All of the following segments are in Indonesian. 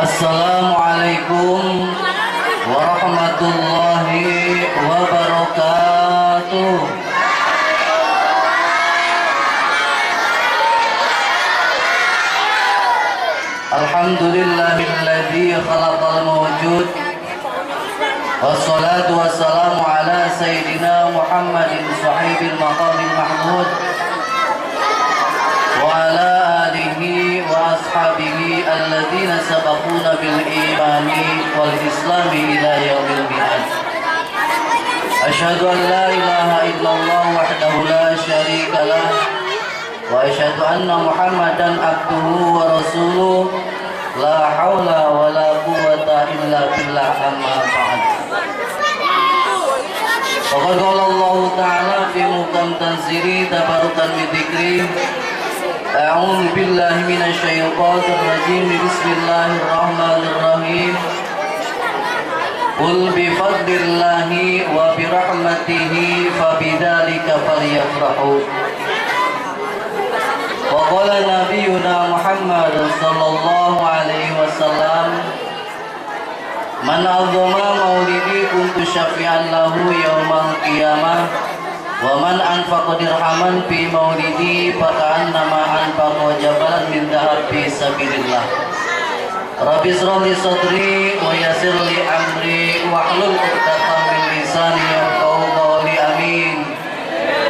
Assalamualaikum warahmatullahi wabarakatuh. Alhamdulillahilladzi khalaqal mawjud. Wassalatu wassalamu ala sayyidina Muhammadin sahibil maqamil mahmud wa ala alihi wa ashabihi alladzina sabaquna bil imani wal islami ila yaumil mi'ad. Asyhadu an la ilaha illallah wahdahu la syarika lah wa asyhadu anna Muhammadan abduhu wa rasuluh la haula wa la quwwata illa billah amma ba'd. Faqad qala Allah ta'ala fi muqam tanzili tabarukan bi dzikri. A'udzu billahi minasy syaithanir rajim. Bismillahirrahmanirrahim. Qul bi fadlillahi wa bi rahmatihi fabidzalika falyafrahu. Wa qala nabiyyuna Muhammad sallallahu alaihi wasallam, man azama maulidi kuntu syafi'an lahu yaumal qiyamah wa man anfaqa dirhaman fi maulidi faka'annama anfaqa jabalan min dhahab fi sabilillah. Rabbi ishrah li sadri wa yassir li amri wahlul 'uqdatam min lisani yafqahu qawli. Amin.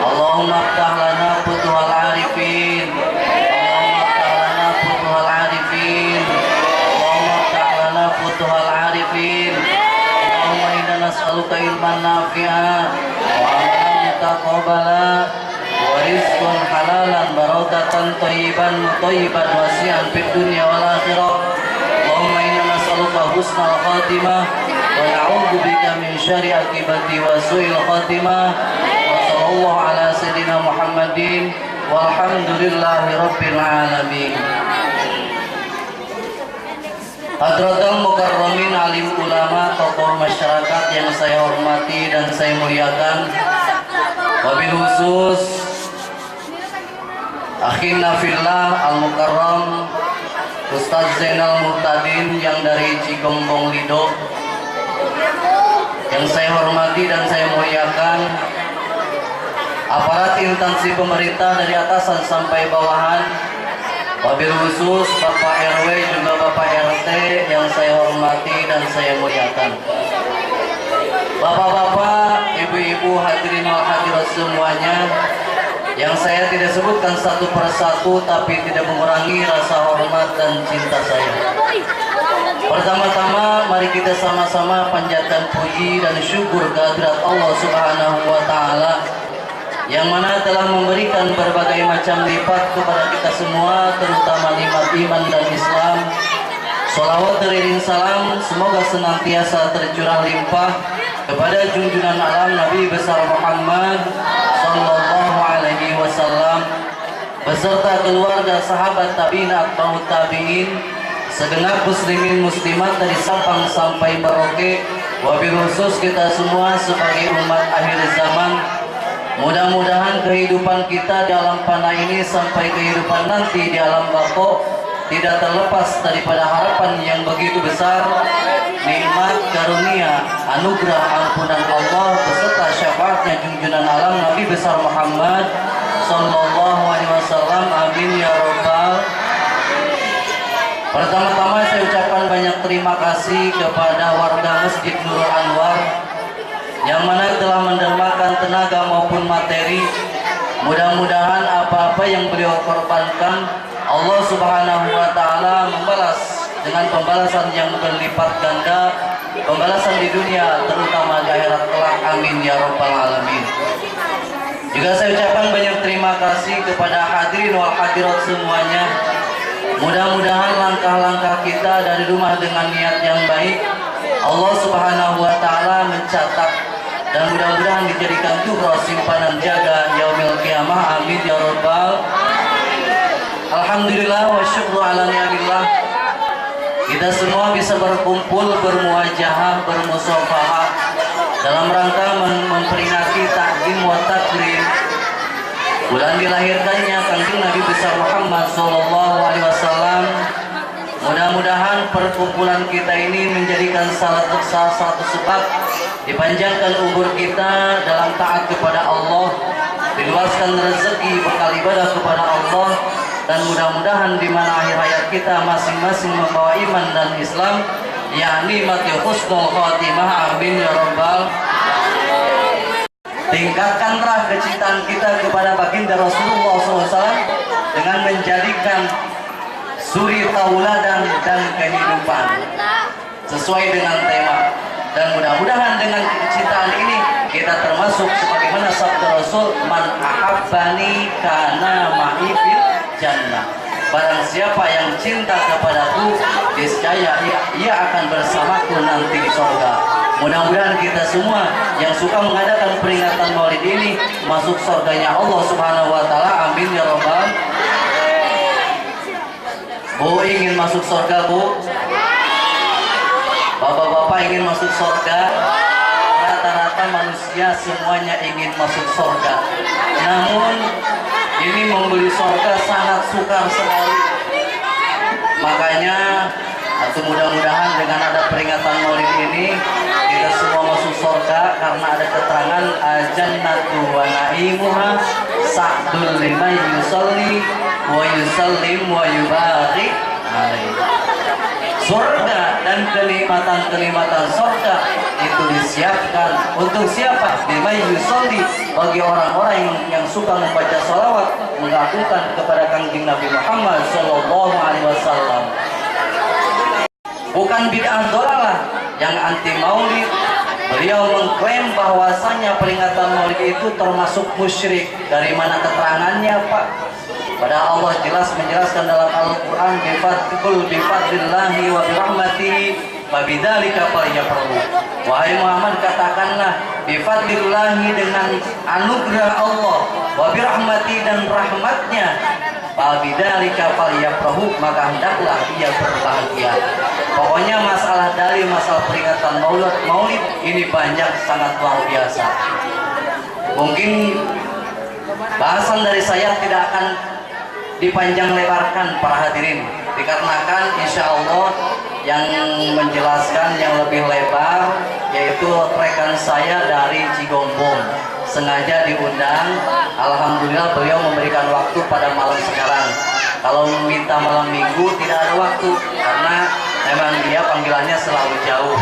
Allahumma iftah lana futuhal arifin. Allahumma iftah lana futuhal arifin. Allahumma iftah lana futuhal arifin. Allahumma inna nas'aluka ilman nafi'an wa amalan mutaqabbala wa rizqan halalan barakatan thayyiban mutayyiban wasi'an fid dunya wal akhirah. Allahumma inna nas'aluka husnal khatimah wa na'udzu bika min syarri akibati wa su'il khatimah. Wa sallallahu ala sayyidina Muhammadin walhamdulillahi rabbil alamin. Hadratul mukarramin, alim ulama, tokoh masyarakat yang saya hormati dan saya muliakan, wabil khusus akhina fillah al-mukarram Ustaz Zainal Muhtadin yang dari Cigombong Lido, yang saya hormati dan saya muliakan, aparat instansi pemerintah dari atasan sampai bawahan, wabil khusus Bapak RW juga Bapak RT yang saya hormati dan saya muliakan, bapak-bapak, ibu-ibu, hadirin wal hadirat semuanya yang saya tidak sebutkan satu persatu tapi tidak mengurangi rasa hormat dan cinta saya. Pertama-tama mari kita sama-sama panjatkan puji dan syukur kehadirat Allah Subhanahu wa taala yang mana telah memberikan berbagai macam lipat kepada kita semua, terutama nikmat iman dan Islam. Sholawat teriring salam semoga senantiasa tercurah limpah kepada junjungan alam Nabi besar Muhammad sallallahu alaihi wasallam beserta keluarga, sahabat, tabi'in, atba'ut tabi'in, segenap muslimin muslimat dari Sabang sampai Merauke, wabil khusus kita semua sebagai umat akhir zaman. Mudah-mudahan kehidupan kita di alam fana ini sampai kehidupan nanti di alam bako tidak terlepas daripada harapan yang begitu besar, nikmat, karunia, anugerah ampunan Allah beserta syafaatnya junjungan alam Nabi besar Muhammad sallallahu alaihi wasallam. Amin ya rabbal. Pertama-tama saya ucapkan banyak terima kasih kepada warga Masjid Nurul Anwar yang mana telah mendermakan tenaga maupun materi. Mudah-mudahan apa-apa yang beliau korbankan Allah Subhanahu wa taala membalas dengan pembalasan yang berlipat ganda, pembalasan di dunia terutama di akhirat kelak. Amin ya rabbal alamin. Juga saya ucapkan banyak terima kasih kepada hadirin wal hadirat semuanya. Mudah-mudahan langkah-langkah kita dari rumah dengan niat yang baik Allah Subhanahu wa taala mencatat dan mudah-mudahan dijadikan juga simpanan jaga yaumil qiyamah. Amin ya rabbal. Alhamdulillah wa syukru ala ni'amillah, kita semua bisa berkumpul, bermuajahah, bermusafahah dalam rangka memperingati takdim wa takrim bulan dilahirkannya kanjeng Nabi besar Muhammad sallallahu alaihi wasallam. Mudah-mudahan perkumpulan kita ini menjadikan salah satu sebab dipanjangkan umur kita dalam taat kepada Allah, diluaskan rezeki bekal ibadah kepada Allah, dan mudah-mudahan di mana akhir hayat kita masing-masing membawa iman dan Islam, yakni mati husnul khatimah. Amin ya rabbal. Tingkatkanlah kecintaan kita kepada baginda Rasulullah SAW dengan menjadikan suri tauladan dan kehidupan sesuai dengan tema. Dan mudah-mudahan dengan kecintaan ini kita termasuk sebagaimana sabda Rasul, man ahabbani kana ma'i fil jannah. Barang siapa yang cinta kepadaku, niscaya ia akan bersamaku nanti di surga. Mudah-mudahan kita semua yang suka mengadakan peringatan Maulid ini masuk surganya Allah Subhanahu wa taala. Amin ya rabbal. Bu ingin masuk surga, Bu? Bapak-bapak ingin masuk surga? Rata-rata manusia semuanya ingin masuk surga. Namun ini membeli surga sangat sukar sekali. Makanya atau mudah-mudahan dengan ada peringatan Maulid ini kita semua masuk surga, karena ada keterangan jannatu wa na'imuha sa'dul liman yusalli wa yusallim wa yubarik alaihi. Surga dan kenikmatan-kenikmatan surga itu disiapkan untuk siapa? Liman yusalli, bagi orang-orang yang suka membaca salawat, mengagungkan kepada Kanjeng Nabi Muhammad sallallahu alaihi wasallam. Bukan bid'ah dolalah yang anti maulid. Beliau mengklaim bahwasanya peringatan maulid itu termasuk musyrik. Dari mana keterangannya, Pak? Padahal Allah jelas menjelaskan dalam Al-Quran, bifadlillahi wa birahmatihi fabidzalika falyafrahu. Wahai Muhammad, katakanlah bifadlillahi, dengan anugerah Allah, wa birahmatihi, dan rahmatnya, fabidzalika falyafrahu, maka hendaklah ia berbahagia. Pokoknya masalah peringatan maulid ini banyak, sangat luar biasa. Mungkin bahasan dari saya tidak akan dipanjang lebarkan para hadirin, dikarenakan insya Allah yang menjelaskan yang lebih lebar yaitu rekan saya dari Cigombong, sengaja diundang. Alhamdulillah beliau memberikan waktu pada malam sekarang. Kalau minta malam minggu tidak ada waktu, karena memang dia panggilannya selalu jauh.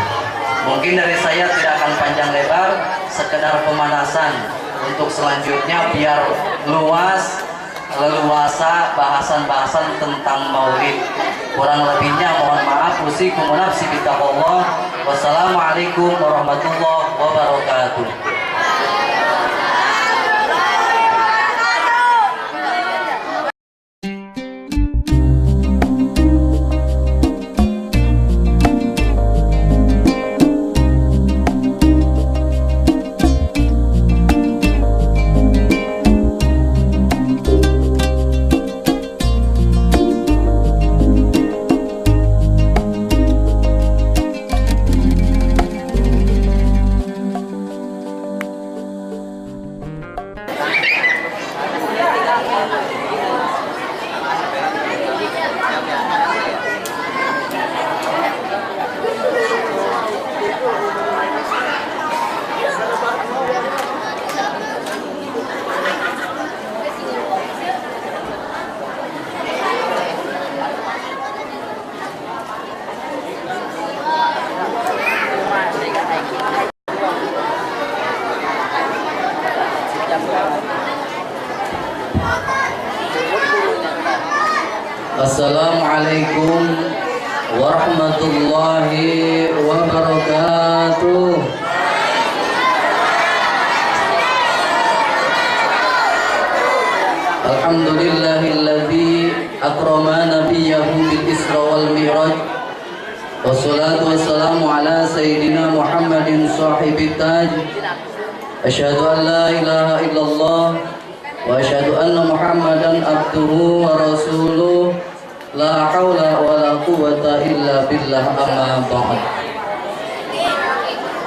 Mungkin dari saya tidak akan panjang lebar, sekedar pemanasan untuk selanjutnya biar leluasa bahasan-bahasan tentang maulid. Kurang lebihnya mohon maaf. Usikum wa nafsi bitaqwallah. Wassalamualaikum warahmatullahi wabarakatuh. Assalamualaikum warahmatullahi wabarakatuh. Alhamdulillahilladzi akrama nabiyahu bil Isra wal Mi'raj. Wassalatu wassalamu ala sayyidina Muhammadin sahibit taj. Asyhadu an la ilaha illallah wa asyhadu anna Muhammadan abduhu wa rasuluh. La haula wa la quwwata illa billah, amma ba'd.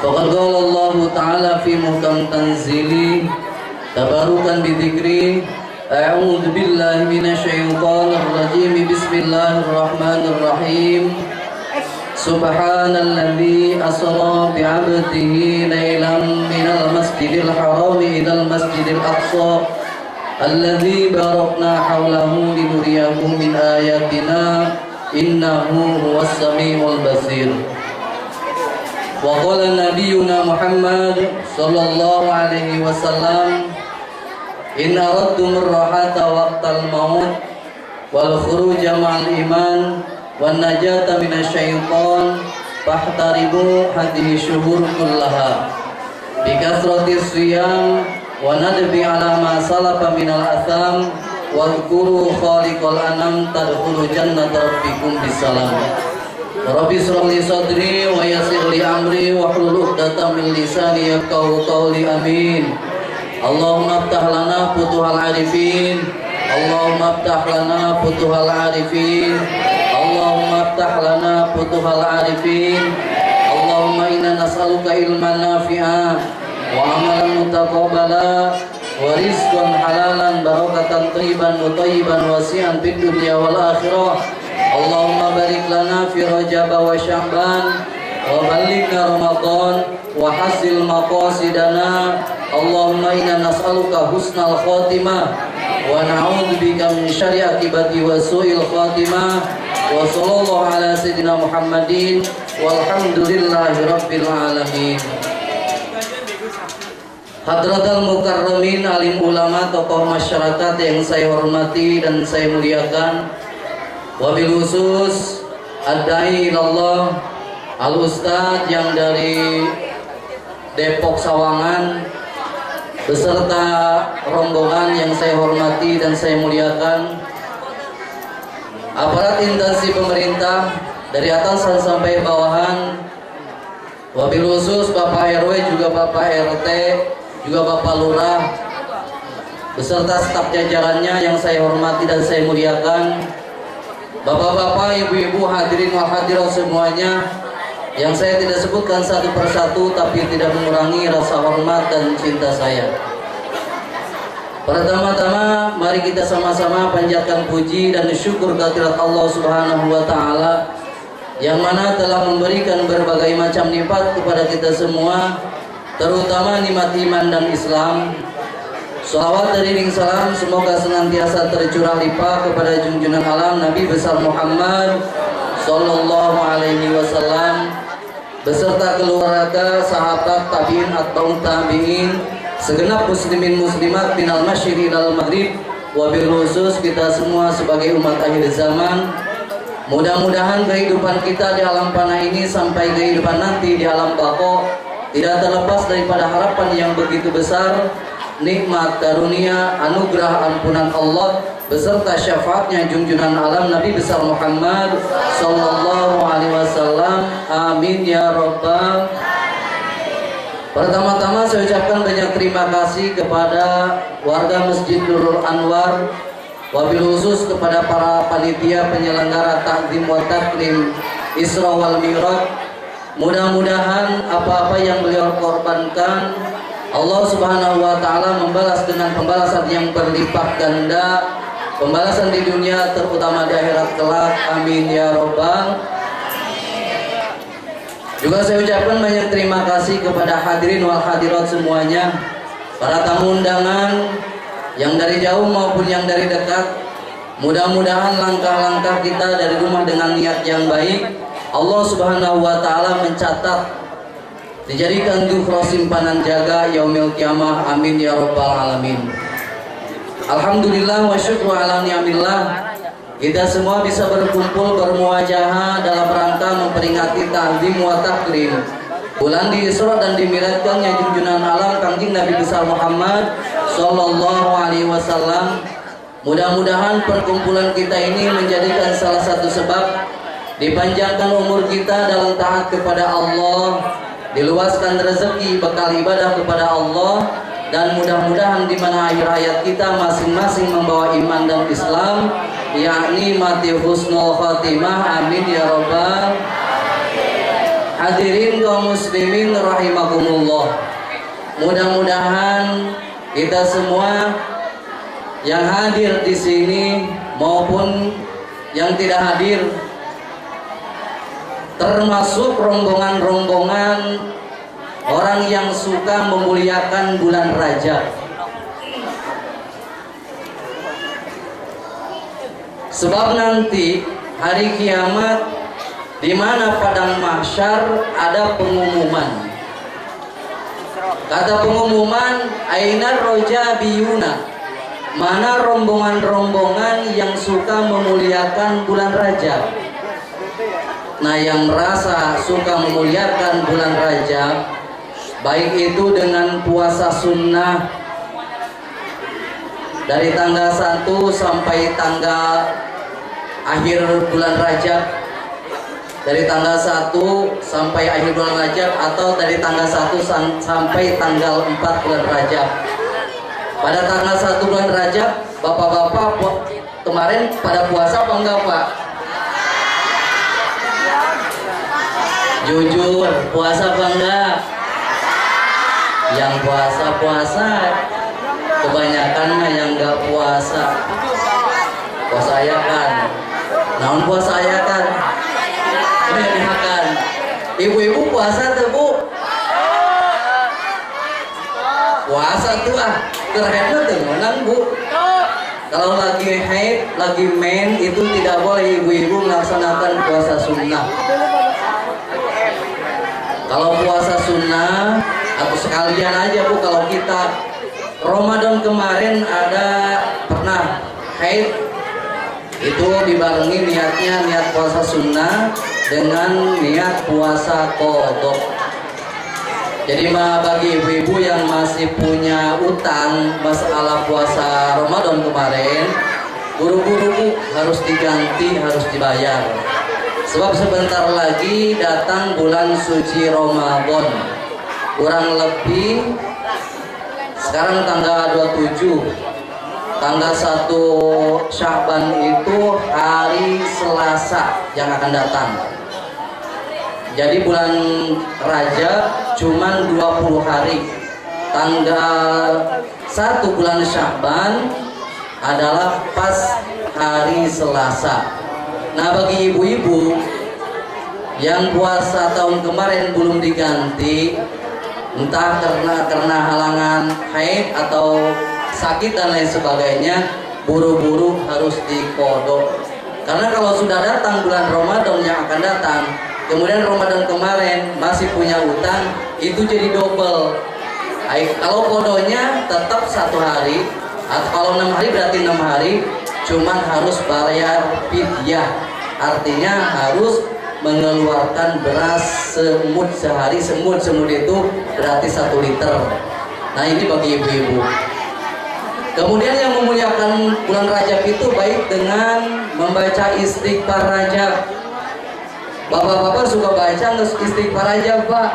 Faqad qala Allah ta'ala fi muhkam tanzili, tabarukan bi dzikri, a'udzu billahi minasy syaithanir rajim, bismillahirrahmanirrahim. Subhanalladzi asra bi'abdihi laylan minal masjidil haram ilal masjidil aqsa alladzi barakna hawlahu linuriyahu min ayatina innahu huwas samiul basir. Wa qala nabiyyuna Muhammad sallallahu alaihi wasallam in aradtum ar-rahata waqtal maut wal khuruja ma'al iman wan najata minasyaiton fahtaribu hadhihi syuhur kullaha bi kasrati siyam wa nadbi ala ma salafa minal atham wa dzkuru khaliqal anam tadkhulu jannata rabbikum bisalam. Rabbi shrah li sadri wa yassir li amri wa hlul 'uqdatam min lisani yafqahu qawli amin. Allahumma aftah lana futuhal arifin, Allahumma aftah lana futuhal arifin, Allahumma aftah lana futuhal arifin. Allahumma inna nas'aluka ilman nafi'a wa amalan mutaqabbala wa rizqan halalan barakatan thayyiban mutayyiban wasi'an fid dunya wal akhirah. Allahumma barik lana fi Rajab wa Sya'ban wa ballighna Ramadan wa hasil maqasidana. Allahumma inna nas'aluka husnal khatimah wa na'udzubika min syarri akibati wa su'il khatimah. Wa sallallahu ala sayyidina Muhammadin walhamdulillahi rabbil alamin. Hadratal mukarramin, alim ulama, tokoh masyarakat yang saya hormati dan saya muliakan, wabil khusus ad-da'i ilallah al-ustadz yang dari Depok Sawangan beserta rombongan yang saya hormati dan saya muliakan, aparat instansi pemerintah dari atasan sampai bawahan, wabil khusus Bapak RW juga Bapak RT juga Bapak Lurah beserta staf jajarannya yang saya hormati dan saya muliakan, Bapak-bapak, ibu-ibu, hadirin wal hadirat semuanya yang saya tidak sebutkan satu persatu tapi tidak mengurangi rasa hormat dan cinta saya. Pertama-tama mari kita sama-sama panjatkan puji dan syukur kehadirat Allah Subhanahu wa taala yang mana telah memberikan berbagai macam nikmat kepada kita semua, terutama nikmat iman dan Islam. Salawat dan iring salam semoga senantiasa tercurah limpah kepada junjungan alam Nabi besar Muhammad sallallahu alaihi wasallam beserta keluarga, sahabat, tabi'in atau tabi'in, segenap muslimin muslimat minal masyriq ilal maghrib, wabil khusus kita semua sebagai umat akhir zaman. Mudah-mudahan kehidupan kita di alam panah ini sampai kehidupan nanti di alam baqo tidak terlepas daripada harapan yang begitu besar, nikmat karunia anugerah ampunan Allah beserta syafaatnya junjungan alam Nabi besar Muhammad sallallahu alaihi wasallam. Amin ya rabbal. Pertama-tama saya ucapkan banyak terima kasih kepada warga Masjid Nurul Anwar, wabil khusus kepada para panitia penyelenggara takdim wa takrim Isra wal Mi'raj. Mudah-mudahan apa-apa yang beliau korbankan Allah Subhanahu wa taala membalas dengan pembalasan yang berlipat ganda, pembalasan di dunia terutama di akhirat kelak. Amin ya rabbal. Juga saya ucapkan banyak terima kasih kepada hadirin wal hadirat semuanya, para tamu undangan yang dari jauh maupun yang dari dekat. Mudah-mudahan langkah-langkah kita dari rumah dengan niat yang baik Allah Subhanahu wa taala mencatat dijadikan dhuhra simpanan jaga yaumil qiyamah. Amin ya rabbal alamin. Alhamdulillah wa syukru ala ni'amillah, kita semua bisa berkumpul bermuajahah dalam rangka memperingati takdim wa takrim bulan di Isra dan dimiladkannya junjungan alam Kangjeng Nabi besar Muhammad sallallahu alaihi wasallam. Mudah-mudahan perkumpulan kita ini menjadikan salah satu sebab dipanjangkan umur kita dalam taat kepada Allah, diluaskan rezeki bekal ibadah kepada Allah, dan mudah-mudahan di mana akhir hayat kita masing-masing membawa iman dan Islam, yakni mati husnul khatimah. Amin ya rabbal. Hadirin kaum muslimin rahimakumullah, mudah-mudahan kita semua yang hadir di sini maupun yang tidak hadir termasuk rombongan-rombongan orang yang suka memuliakan bulan Rajab. Sebab nanti hari kiamat di mana padang mahsyar ada pengumuman. Kata pengumuman, Ainar Rojabiyuna, mana rombongan-rombongan yang suka memuliakan bulan Rajab. Nah, yang merasa suka memuliakan bulan Rajab, baik itu dengan puasa sunnah dari tanggal 1 sampai tanggal akhir bulan Rajab, dari tanggal 1 sampai akhir bulan Rajab, atau dari tanggal 1 sampai tanggal 4 bulan Rajab. Pada tanggal 1 bulan Rajab, bapak-bapak kemarin pada puasa apa enggak, Pak? Jujur, puasa apa enggak? Yang puasa-puasa, kebanyakan mah yang enggak puasa. Puasa ya kan? Naon puasa ya kan? Kan? Ibu-ibu puasa tuh, Bu? Puasa tuh terhadap tuh menang, Bu. Kalau lagi haid, lagi men, itu tidak boleh ibu-ibu melaksanakan puasa sunnah. Kalau puasa sunnah atau sekalian aja, Bu, kalau kita Ramadan kemarin ada pernah haid, itu dibarengi niatnya niat puasa sunnah dengan niat puasa qodok. Jadi bagi ibu-ibu yang masih punya utang masalah puasa Ramadan kemarin, buru-buru harus diganti, harus dibayar. Sebab sebentar lagi datang bulan suci Ramadan. Kurang lebih sekarang tanggal 27. Tanggal 1 Sya'ban itu hari Selasa yang akan datang. Jadi bulan Rajab cuman 20 hari. Tanggal 1 bulan Sya'ban adalah pas hari Selasa. Nah, bagi ibu-ibu yang puasa tahun kemarin belum diganti, entah karena halangan haid atau sakit dan lain sebagainya, buru-buru harus dikodok. Karena kalau sudah datang bulan Ramadan yang akan datang, kemudian Ramadan kemarin masih punya utang, itu jadi double. Kalau kodonya tetap 1 hari, atau kalau 6 hari berarti 6 hari, cuman harus bayar fidyah. Artinya harus mengeluarkan beras semut sehari. Semut itu berarti 1 liter. Nah, ini bagi ibu-ibu. Kemudian yang memuliakan bulan Rajab itu baik dengan membaca istighfar Rajab. Bapak-bapak suka baca istighfar Rajab, Pak?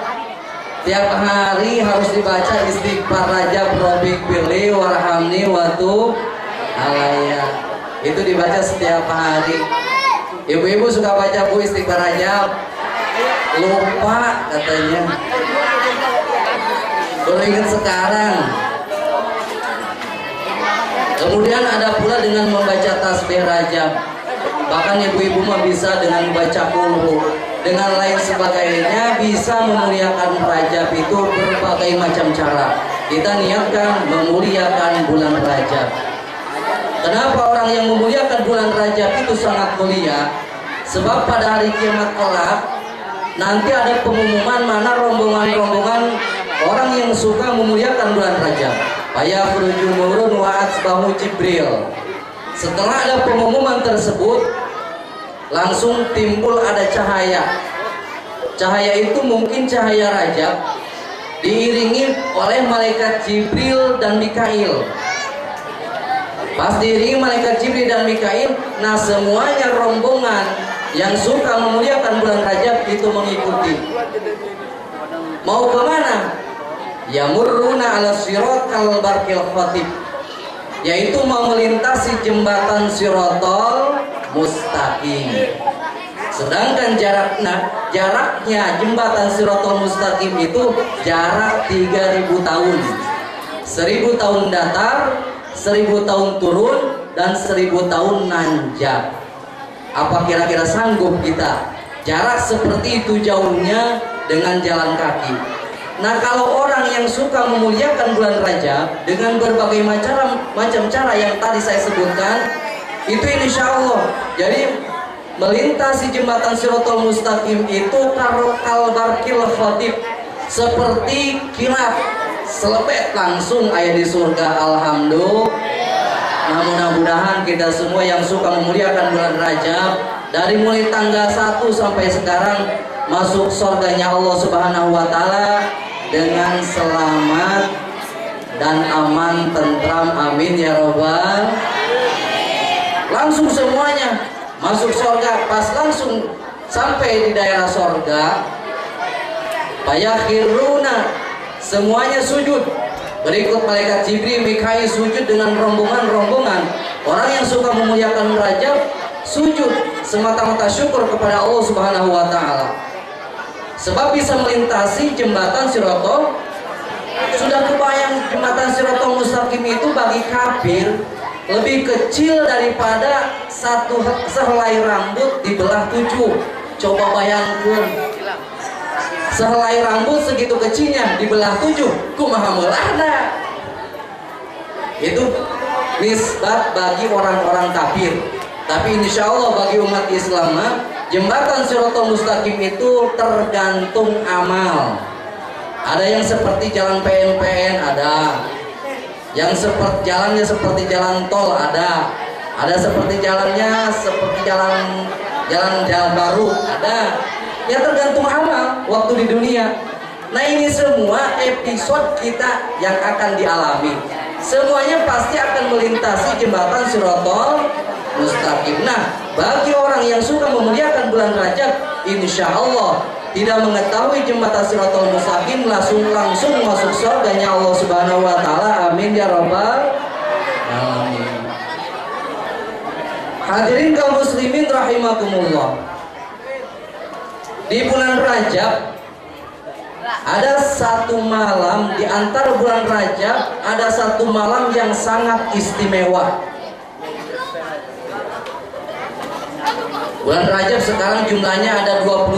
Tiap hari harus dibaca istighfar Rajab, Robbik Billy warhamni watu alaya. Itu dibaca setiap hari. Ibu-ibu suka baca, Bu, istighfar Rajab? Lupa katanya. Baru ingat sekarang. Kemudian ada pula dengan membaca tasbih Rajab. Bahkan ibu-ibu mah bisa dengan membaca qulhu, dengan lain sebagainya, bisa memuliakan Rajab itu berbagai macam cara. Kita niatkan memuliakan bulan Rajab. Kenapa orang yang memuliakan bulan Rajab itu sangat mulia? Sebab pada hari kiamat kelak nanti ada pengumuman mana rombongan-rombongan orang yang suka memuliakan bulan Rajab. Fayakhruju nurun wa atsbahu Jibril. Setelah ada pengumuman tersebut, langsung timbul ada cahaya. Cahaya itu mungkin cahaya Rajab, diiringi oleh malaikat Jibril dan Mikail. Pas diiringi malaikat Jibril dan Mikail, nah semuanya rombongan yang suka memuliakan bulan Rajab itu mengikuti. Mau kemana? Yamurruna ala sirat kal barqil khatib, yaitu mau melintasi jembatan Sirotol Mustaqim. Sedangkan jaraknya jembatan Sirotol Mustaqim itu jarak 3000 tahun. 1000 tahun datar, 1000 tahun turun, dan 1000 tahun nanjak. Apa kira-kira sanggup kita Jarak seperti itu jauhnya dengan jalan kaki. Nah, kalau orang yang suka memuliakan bulan Rajab dengan berbagai macam cara yang tadi saya sebutkan, itu insya Allah. Jadi melintasi jembatan Shiratal Mustaqim itu kalbarkil khatib, seperti kilat selebet langsung ayat di surga. Alhamdulillah. Nah, mudah-mudahan kita semua yang suka memuliakan bulan Rajab dari mulai tanggal 1 sampai sekarang masuk surganya Allah Subhanahu wa taala dengan selamat dan aman, tentram, amin ya robbal. Langsung semuanya masuk surga. Pas langsung sampai di daerah surga, fayakhiruna, semuanya sujud. Berikut malaikat Jibril, Mikail sujud dengan rombongan-rombongan. Orang yang suka memuliakan Rajab sujud semata-mata syukur kepada Allah Subhanahu wa taala. Sebab bisa melintasi jembatan Shiratal. Sudah kebayang jembatan Shiratal Mustaqim itu bagi kafir lebih kecil daripada sehelai rambut dibelah 7. Coba bayangkan, sehelai rambut segitu kecilnya dibelah 7, kumaha meulahna. Itu nisbat bagi orang-orang kafir. Tapi insya Allah bagi umat Islam, jembatan Shiratal Mustaqim itu tergantung amal. Ada yang seperti jalan PNPN, ada yang seperti jalannya seperti jalan tol, ada seperti jalannya seperti jalan baru, ada. Ya tergantung amal waktu di dunia. Nah, ini semua episode kita yang akan dialami. Semuanya pasti akan melintasi jembatan Shiratal Mustaqim. Nah, bagi orang yang suka memuliakan bulan Rajab, insya Allah tidak mengetahui jembatan Shiratal Mustaqim langsung masuk surganya Allah Subhanahu wa taala. Amin ya rabbal alamin. Hadirin kaum muslimin rahimakumullah. Di bulan Rajab ada satu malam, di antara bulan Rajab ada satu malam yang sangat istimewa. Bulan Rajab sekarang jumlahnya ada 29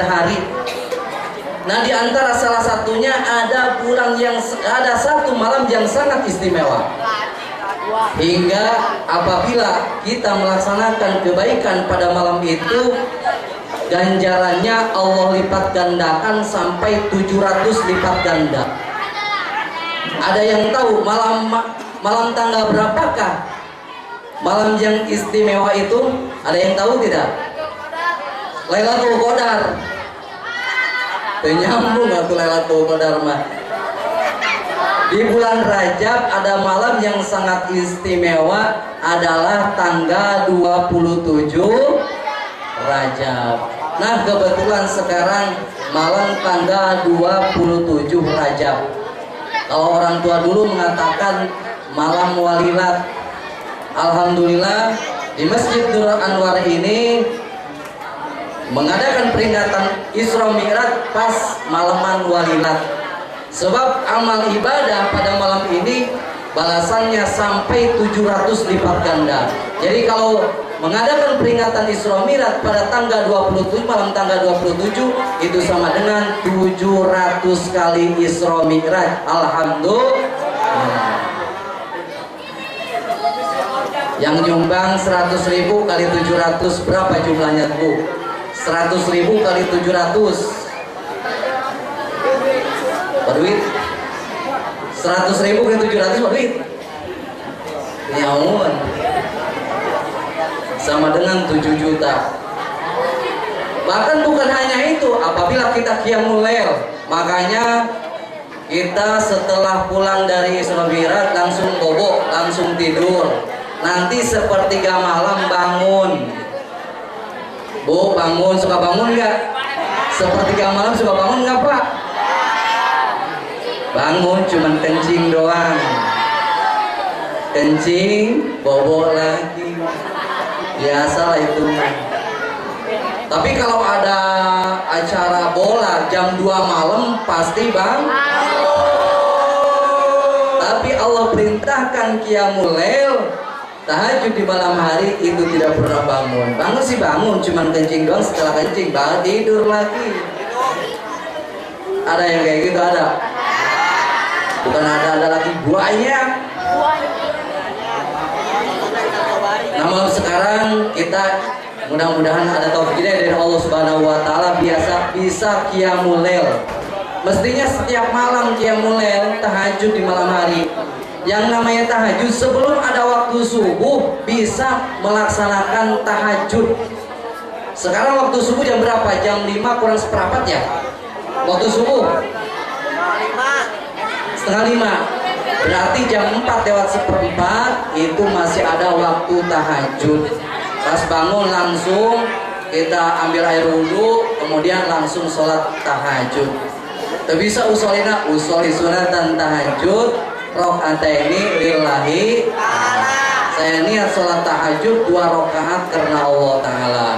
hari. Nah, di antara salah satunya ada ada satu malam yang sangat istimewa. Hingga apabila kita melaksanakan kebaikan pada malam itu, ganjarannya Allah lipat gandakan sampai 700 lipat ganda. Ada yang tahu malam tanggal berapakah malam yang istimewa itu? Ada yang tahu tidak? Lailatul Qadar. Penyambung atau Lailatul Qadar mah. Di bulan Rajab ada malam yang sangat istimewa, adalah tanggal 27 Rajab. Nah, kebetulan sekarang malam tanggal 27 Rajab. Kalau orang tua dulu mengatakan malam walilat. Alhamdulillah di Masjid Nurul Anwar ini mengadakan peringatan Isra Mi'raj pas malaman walilat. Sebab amal ibadah pada malam ini balasannya sampai 700 lipat ganda. Jadi kalau mengadakan peringatan Isra Mi'raj pada tanggal 27, malam tanggal 27, itu sama dengan 700 kali Isra Mi'raj. Alhamdulillah. Yang nyumbang 100.000 kali 700 berapa jumlahnya, Bu? 100.000 kali 700 berduit. 100.000 kali 700 berduit. Nyamun. Sama dengan 7 juta. Bahkan bukan hanya itu, apabila kita qiyamul lail, makanya kita setelah pulang dari Isra Mi'raj langsung bobo, langsung tidur. Nanti sepertiga malam bangun. Bu, bangun, suka bangun nggak? Sepertiga malam suka bangun nggak, Pak? Bangun cuman kencing doang. Kencing, bobo lagi. Biasalah itu. Tapi kalau ada acara bola jam 2 malam pasti bangun. Tapi Allah perintahkan qiyamul lail tahajud di malam hari itu tidak pernah bangun. Bangun sih bangun, cuman kencing doang, setelah kencing banget tidur lagi. Ada yang kayak gitu ada? Bukan ada lagi banyak. Nah malam sekarang kita mudah-mudahan ada taufiknya dari Allah Subhanahu Wa Taala bisa qiyamul lail. Mestinya setiap malam qiyamul lail, tahajud di malam hari. Yang namanya tahajud sebelum ada waktu subuh bisa melaksanakan tahajud. Sekarang waktu subuh jam berapa? Jam 5 kurang seperempat ya? Waktu subuh? Setengah 5. Berarti jam 4 lewat seperempat itu masih ada waktu tahajud. Pas bangun langsung kita ambil air wudhu, kemudian langsung sholat tahajud. Bisa usoli sunatan tahajud rokaataini lillahi. Saya niat sholat tahajud 2 rakaat karena Allah Ta'ala.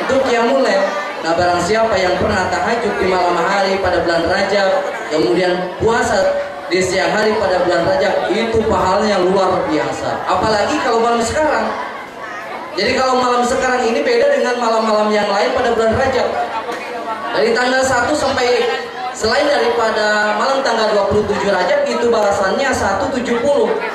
Itu qiyamul lail. Nah barang siapa yang pernah tahajud di malam hari pada bulan Rajab, kemudian puasa di siang hari pada bulan Rajab, itu pahalanya luar biasa. Apalagi kalau malam sekarang. Jadi kalau malam sekarang ini beda dengan malam-malam yang lain pada bulan Rajab. Dari tanggal 1 sampai selain daripada malam tanggal 27 Rajab itu balasannya 170,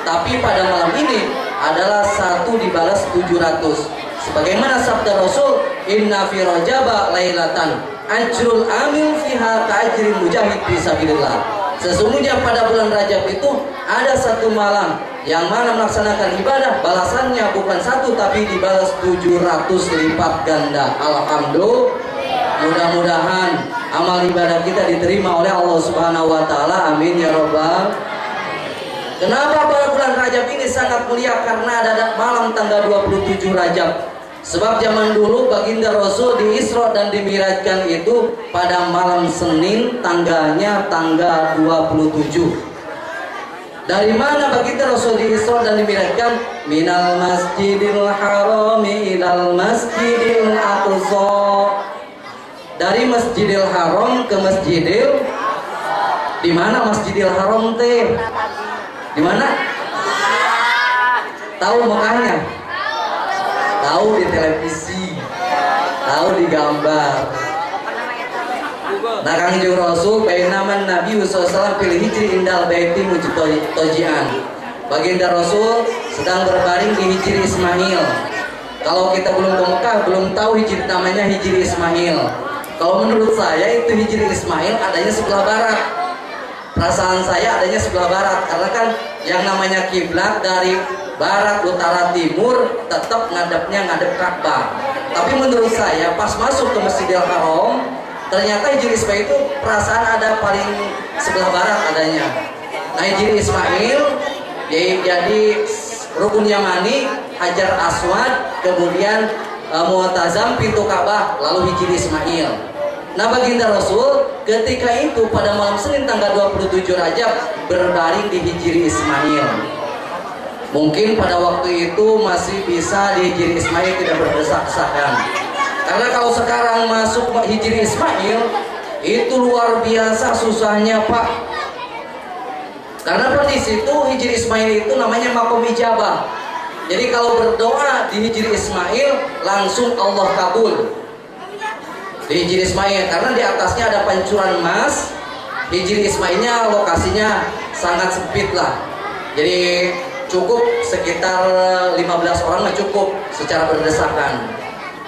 tapi pada malam ini adalah 1 dibalas 700. Sebagaimana sabda Rasul, inna fi rajaba lailatan ajrul amil fiha ka'ajril mujahid fisabilillah. Sesungguhnya pada bulan Rajab itu ada 1 malam yang mana melaksanakan ibadah, balasannya bukan 1 tapi dibalas 700 lipat ganda. Alhamdulillah. Mudah-mudahan amal ibadah kita diterima oleh Allah Subhanahu Wa Taala. Amin ya robbal. Kenapa pada bulan Rajab ini sangat mulia? Karena ada malam tanggal 27 Rajab. Sebab zaman dulu baginda Rasul di Isra dan dimirajkan itu pada malam Senin, tanggalnya tanggal 27. Dari mana baginda Rasul di Isra dan dimirajkan? Minal masjidil harami ilal masjidil aqsa. Dari Masjidil Haram ke Masjidil, di mana Masjidil Haram teh? Di mana? Tahu Mekahnya? Tahu di televisi, tahu di gambar. Nah Kangjeng Rasul bainaman Nabi SAW pilih hijri indal baiti mujtojian. Baginda Rasul sedang berbaring di Hijri Ismail. Kalau kita belum ke Mekah belum tahu hijri namanya Hijri Ismail. Kalau menurut saya itu Hijri Ismail adanya sebelah barat. Perasaan saya adanya sebelah barat karena kan yang namanya kiblat dari barat, utara, timur tetap ngadepnya ngadep Ka'bah. Tapi menurut saya pas masuk ke Masjidil Haram ternyata Hijri Ismail itu perasaan ada paling sebelah barat adanya. Nah Hijri Ismail jadi Rukun Yamani, Hajar Aswad, kemudian Mu'tazam, pintu Ka'bah, lalu Hijri Ismail. Nah baginda Rasul ketika itu pada malam Senin tanggal 27 Rajab berbaring di Hijri Ismail. Mungkin pada waktu itu masih bisa di Hijri Ismail tidak berdesak-desakan. Karena kalau sekarang masuk Hijri Ismail itu luar biasa susahnya Pak. Karena di situ Hijri Ismail itu namanya makom ijabah. Jadi kalau berdoa di Hijri Ismail langsung Allah kabul. Di Hijri Ismail karena di atasnya ada pancuran emas. Hijri Ismailnya lokasinya sangat sempit lah. Jadi cukup sekitar 15 orang cukup secara berdesakan.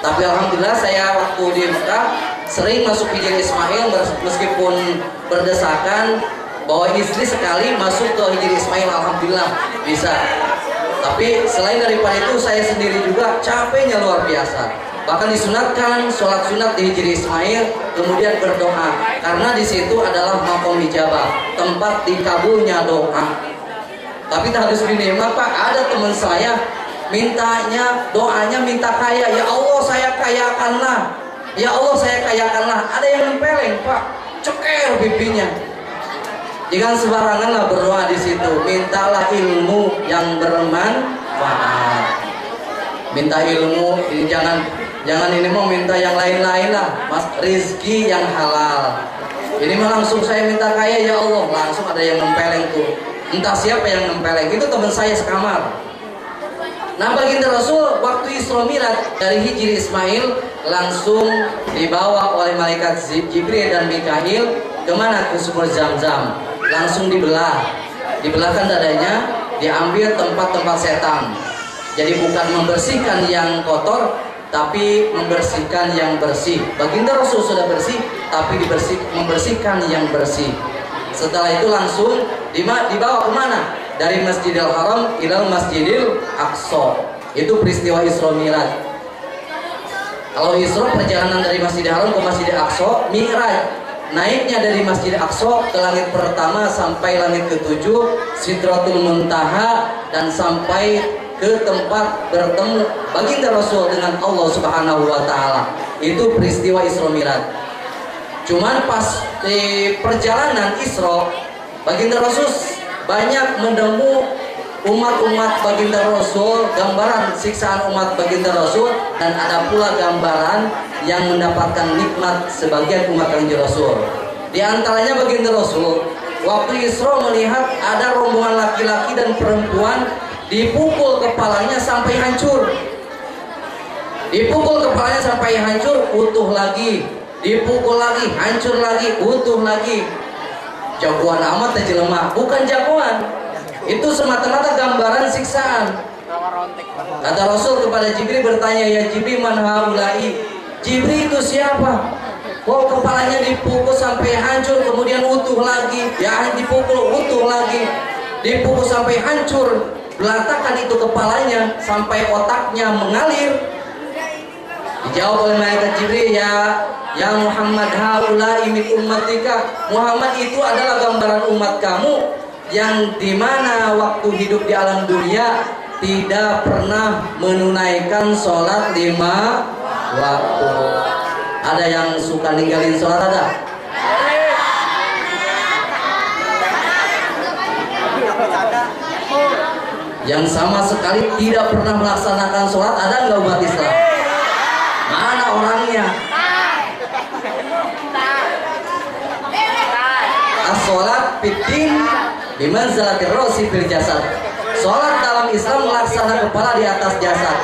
Tapi alhamdulillah saya waktu di Mekah sering masuk Hijri Ismail meskipun berdesakan, bawa istri sekali masuk ke Hijri Ismail alhamdulillah bisa. Tapi selain daripada itu saya sendiri juga capeknya luar biasa. Bahkan disunatkan sholat sunat di Hijri Ismail kemudian berdoa karena di situ adalah makom ijabah, tempat dikabulnya doa. Tapi tak harus dinikmat Pak. Ada teman saya mintanya doanya minta kaya, ya Allah saya kayakanlah, ya Allah saya kayakanlah. Ada yang nempeleng Pak, ceker pipinya. Jangan sembaranganlah berdoa di situ. Mintalah ilmu yang bermanfaat. Minta ilmu, jangan ini mau minta yang lain-lain lah. Mas rizki yang halal. Ini mah langsung saya minta kaya ya Allah, langsung ada yang nempeleng tuh. Entah siapa yang nempeleng. Itu teman saya sekamar. Nah, baginda Rasul waktu Isra Mi'raj dari Hijri Ismail langsung dibawa oleh malaikat Jibril dan Mikail kemana? Ke sumur Zam-Zam. Langsung dibelahkan dadanya, diambil tempat-tempat setan. Jadi bukan membersihkan yang kotor, tapi membersihkan yang bersih. Baginda Rasul sudah bersih, tapi membersihkan yang bersih. Setelah itu langsung dibawa kemana? Dari Masjidil Haram ilal Masjidil Aqsa. Itu peristiwa Isra Mi'raj. Kalau Isra perjalanan dari Masjidil Haram ke Masjidil Aqsa, Mi'raj naiknya dari Masjidil Aqsa ke langit pertama sampai langit ke-7, Sidratul Muntaha, dan sampai ke tempat bertemu baginda Rasul dengan Allah Subhanahu wa taala. Itu peristiwa Isra Mi'raj. Cuman pas di perjalanan Isra, baginda Rasul banyak menemu umat-umat baginda Rasul, gambaran siksaan umat baginda Rasul, dan ada pula gambaran yang mendapatkan nikmat sebagian umat baginda Rasul. Di antaranya baginda Rasul waktu Isra melihat ada rombongan laki-laki dan perempuan dipukul kepalanya sampai hancur. Dipukul kepalanya sampai hancur, utuh lagi. Dipukul lagi, hancur lagi, utuh lagi. Jagoan amat aja lemah, bukan jagoan. Itu semata-mata gambaran siksaan. Kata Rasul kepada Jibril bertanya, ya Jibril, man haulai? Jibril itu siapa? Kok kepalanya dipukul sampai hancur, kemudian utuh lagi, ya dipukul utuh lagi, dipukul sampai hancur, belatakan itu kepalanya sampai otaknya mengalir. Dijawab oleh malaikat Jibril, ya Muhammad, haulai min ummatika. Muhammad itu adalah gambaran umat kamu yang dimana waktu hidup di alam dunia tidak pernah menunaikan sholat 5 waktu. Ada yang suka ninggalin sholat, ada? Yang sama sekali tidak pernah melaksanakan sholat, ada nggak umat Islam? Mana orangnya? As-sholat fiddin bimanzilatir ra'si fil jasad. Sholat dalam Islam melaksanakan kepala di atas jasad.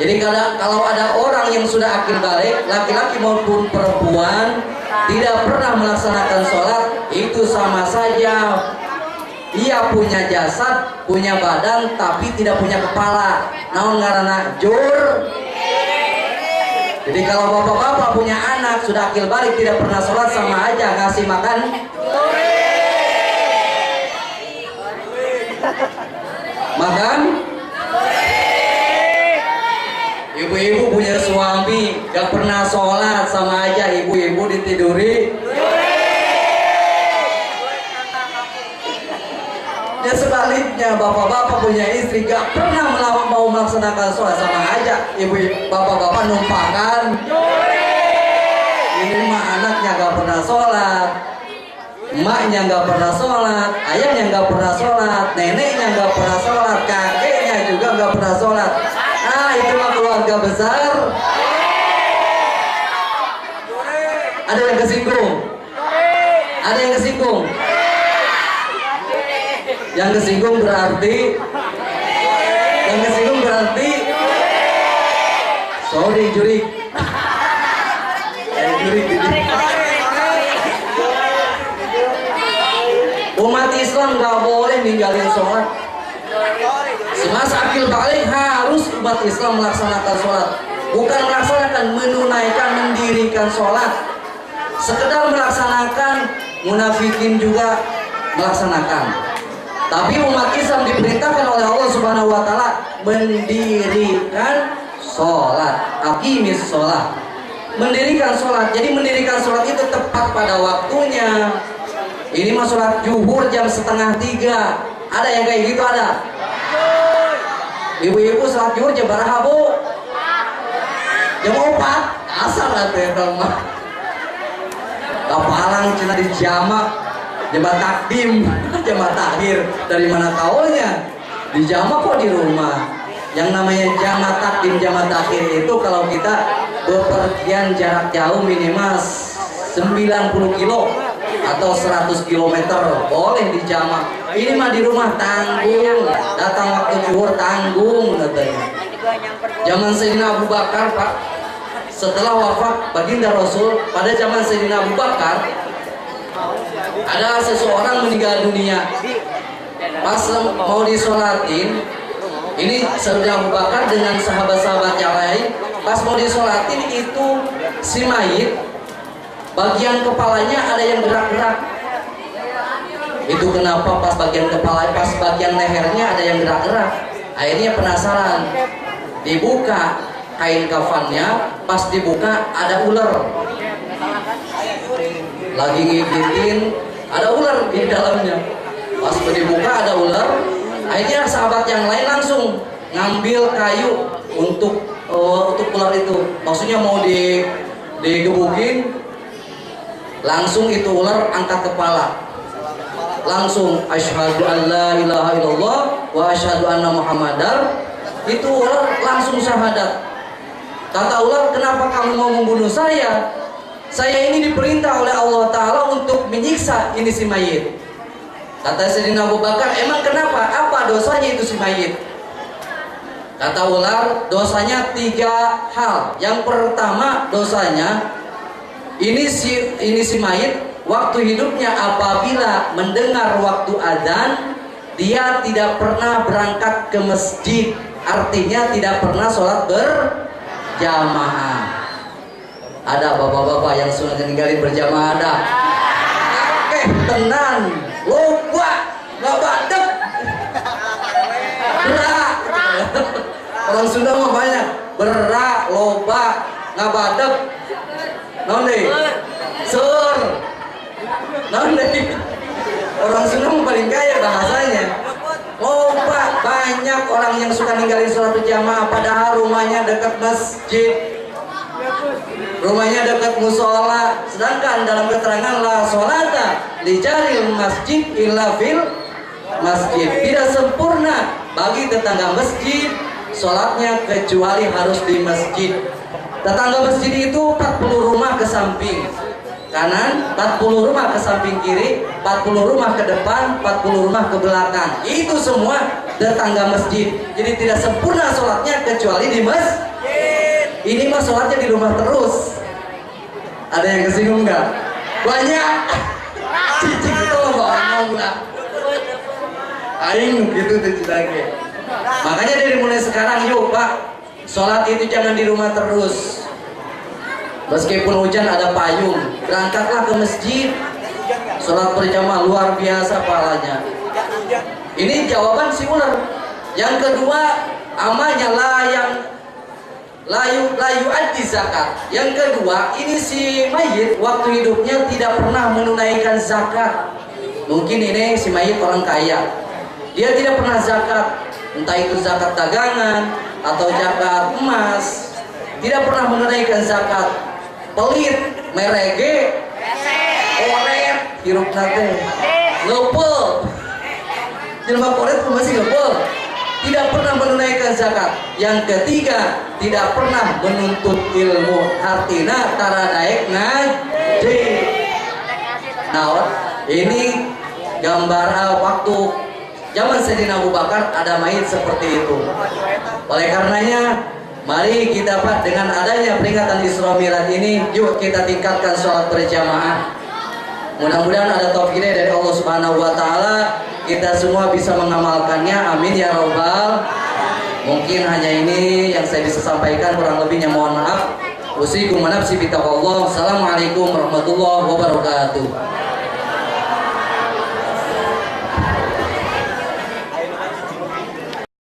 Jadi kalau ada orang yang sudah akil balik, laki-laki maupun perempuan, tidak pernah melaksanakan sholat, itu sama saja ia punya jasad, punya badan, tapi tidak punya kepala. Naon ngaranna jur. Jadi kalau bapak-bapak punya anak sudah akil balik tidak pernah sholat, sama aja ngasih makan. Makan. Ibu-ibu punya suami gak pernah sholat, sama aja ibu-ibu ditiduri. Ya sebaliknya, bapak-bapak punya istri gak pernah mau melaksanakan sholat, sama aja ibu bapak-bapak numpangkan. Ini mah anaknya gak pernah sholat, emaknya gak pernah sholat, ayahnya gak pernah sholat, neneknya gak pernah sholat, kakeknya juga gak pernah sholat. Nah, itu mah keluarga besar. Ada yang kesinggung? Ada yang kesinggung? Yang kesinggung berarti sorry jurik. Umat Islam nggak boleh ninggalin sholat. Semasa akil balik harus umat Islam melaksanakan sholat. Bukan melaksanakan, menunaikan, mendirikan sholat. Sekedar melaksanakan, munafikin juga melaksanakan. Tapi umat Islam diperintahkan oleh Allah Subhanahu wa taala mendirikan sholat. Aqimis sholat. Mendirikan sholat. Jadi mendirikan sholat itu tepat pada waktunya. Ini mah sholat zuhur jam 2:30. Ada yang kayak gitu, ada? Ibu-ibu sholat zuhur jam berapa, Bu? Jam 4. Asal atuh eta mah. Kapalang cina di jamak. Jemaah takdim, jemaah takhir, dari mana kaunya? Di jamaah kok di rumah? Yang namanya jamaah takdim, jamaah takhir itu kalau kita bepergian jarak jauh minimal 90 kilo atau 100 kilometer boleh dijama. Ini mah di rumah tanggung, datang waktu zuhur tanggung katanya. Zaman Sayyidina Abu Bakar, Pak, setelah wafat baginda Rasul, pada zaman Sayyidina Abu Bakar ada seseorang meninggal dunia. Pas mau disolatin, ini Sayyidina Abu Bakar dengan sahabat-sahabat yang lain, pas mau disolatin itu si mayit, bagian kepalanya ada yang gerak-gerak. Itu kenapa pas bagian kepala, pas bagian lehernya ada yang gerak-gerak. Akhirnya penasaran, dibuka kain kafannya, pas dibuka ada ular. Lagi ngigitin, ada ular di dalamnya. Pas dibuka ada ular. Akhirnya sahabat yang lain langsung ngambil kayu untuk ular itu. Maksudnya mau digebukin, langsung itu ular angkat kepala. Langsung asyhadu an la ilaha illallah wa asyhadu anna muhammadar. Itu ular langsung syahadat. Kata ular, kenapa kamu mau membunuh saya? Saya ini diperintah oleh Allah Ta'ala untuk menyiksa ini si mayit. Kata Sayyidina Abu Bakar, emang kenapa? Apa dosanya itu si mayit? Kata ular, dosanya 3 hal. Yang pertama dosanya, ini si mayit waktu hidupnya apabila mendengar waktu adzan, dia tidak pernah berangkat ke masjid. Artinya tidak pernah sholat berjamaah. Ada bapak-bapak yang sudah ninggalin berjamaah ada. Tenan, loba, nggak badek, berak. Orang Sunda mah banyak, berak, loba, nggak badek, nonde, sur, nonde. Orang Sunda mah paling kaya bahasanya. Loba, banyak orang yang suka ninggalin sholat berjamaah padahal rumahnya dekat masjid, rumahnya dekat musola. Sedangkan dalam keterangan la sholata li jaril masjid illa fil masjid, tidak sempurna bagi tetangga masjid sholatnya kecuali harus di masjid. Tetangga masjid itu 40 rumah ke samping kanan, 40 rumah ke samping kiri, 40 rumah ke depan, 40 rumah ke belakang. Itu semua tetangga masjid. Jadi tidak sempurna sholatnya kecuali di masjid. Ini mah sholatnya di rumah terus. Ada yang kesinggung nggak? Banyak. Cicik itu ngomong lah. Aing gitu tuh lagi. Makanya dari mulai sekarang yuk Pak, sholat itu jangan di rumah terus. Meskipun hujan ada payung, berangkatlah ke masjid. Sholat berjamaah luar biasa pahalanya. Ini jawaban si ular. Yang kedua, amalnya layu addi zakat. Yang kedua, ini si mayit waktu hidupnya tidak pernah menunaikan zakat. Mungkin ini si mayit orang kaya, dia tidak pernah zakat, entah itu zakat dagangan atau zakat emas, tidak pernah menunaikan zakat. Pelit, merege, oret, hirup nate, ngepel, jelma koret masih ngepel, tidak pernah menunaikan zakat. Yang ketiga, tidak pernah menuntut ilmu, artinya tara daek ngaji. Nah, ini gambar waktu zaman Sayyidina Abu Bakar ada mayit seperti itu. Oleh karenanya, mari kita Pak, dengan adanya peringatan Isra Mi'raj ini, yuk kita tingkatkan sholat berjamaah. Mudah-mudahan ada taufiknya dari Allah Subhanahu wa Ta'ala, kita semua bisa mengamalkannya. Amin ya Rabbal. Mungkin hanya ini yang saya bisa sampaikan, kurang lebihnya mohon maaf. Usikum wa nafsi bitaqwallah. Assalamualaikum warahmatullahi wabarakatuh.